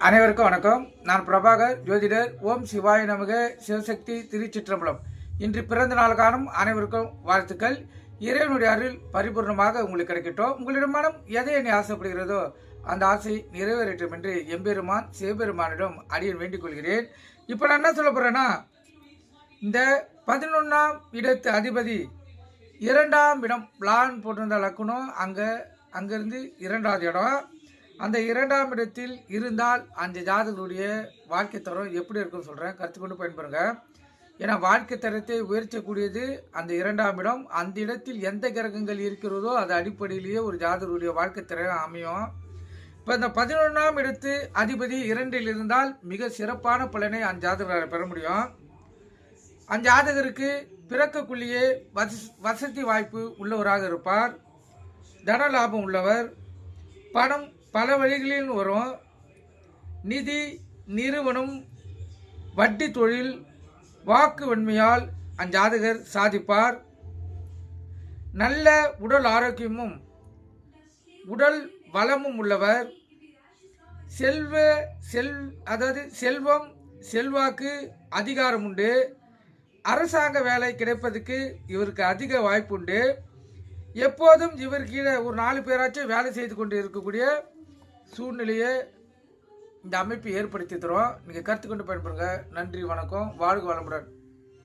அனைவருக்கும் வணக்கம். நான் பிரபாகர், ஜோதிடர். ஓம் சிவாய நமக. சிவசக்தி திருச்சிற்றம்பலம். இன்று பிறந்த நாள் காணும் அனைவருக்கும் வாழ்த்துக்கள். இறைவனுடைய அருள் பரிபூர்ணமாக உங்களுக்கு கிடைக்கட்டும். உங்களிடம் மனம் எதை என்னை ஆசைப்படுகிறதோ அந்த ஆசை நிறைவேறட்டும் என்று எம்பெருமான் சிவபெருமானிடம் அடியன் வேண்டிக் கொள்கிறேன். இப்போ நான் என்ன சொல்ல போறேன்னா, இந்த 11ஆம் இடத்து அதிபதி 2ஆம் இடம் பிளான் போட்டிருந்த லக்குனம் அங்கிருந்து 2வது இடம். அந்த 2ஆம் இடத்தில் இருந்தால் அந்த ஜாதகருடைய வாழ்க்கை தரம் எப்படி இருக்குன்னு சொல்கிறேன், கற்றுக்கொண்டு பயன்படுங்க. ஏன்னா வாழ்க்கை தரத்தை உயர்த்தக்கூடியது அந்த 2ஆம் இடம். அந்த இடத்தில் எந்த கிரகங்கள் இருக்கிறதோ அது அடிப்படையிலேயே ஒரு ஜாதகருடைய வாழ்க்கை தரம் அமையும். இப்போ இந்த 11ஆம் இடத்து அதிபதி 2இல் இருந்தால் மிக சிறப்பான பலனை அந்த ஜாதகரால் பெற முடியும். அந்த ஜாதகருக்கு பிறக்கக்குள்ளேயே வசதி வாய்ப்பு உள்ளவராக இருப்பார். தன லாபம் உள்ளவர். பணம் பல வழிகளில் வரும். நிதி, நிறுவனம், வட்டி தொழில், வாக்கு வன்மையால் அஞ்சாதகர் சாதிப்பார். நல்ல உடல் ஆரோக்கியமும் உடல் வளமும் உள்ளவர். செல்வம், செல்வாக்கு, அதிகாரம் உண்டு. அரசாங்க வேலை கிடைப்பதற்கு இவருக்கு அதிக வாய்ப்பு உண்டு. எப்போதும் இவர் கீழே ஒரு 4 பேராச்சும் வேலை செய்து கொண்டு இருக்கக்கூடிய சூழ்நிலையை இந்த அமைப்பு ஏற்படுத்தி தரும். நீங்கள் கற்றுக்கொண்டு பயன்படுங்க. நன்றி, வணக்கம், வாழ்க வளமுடன்.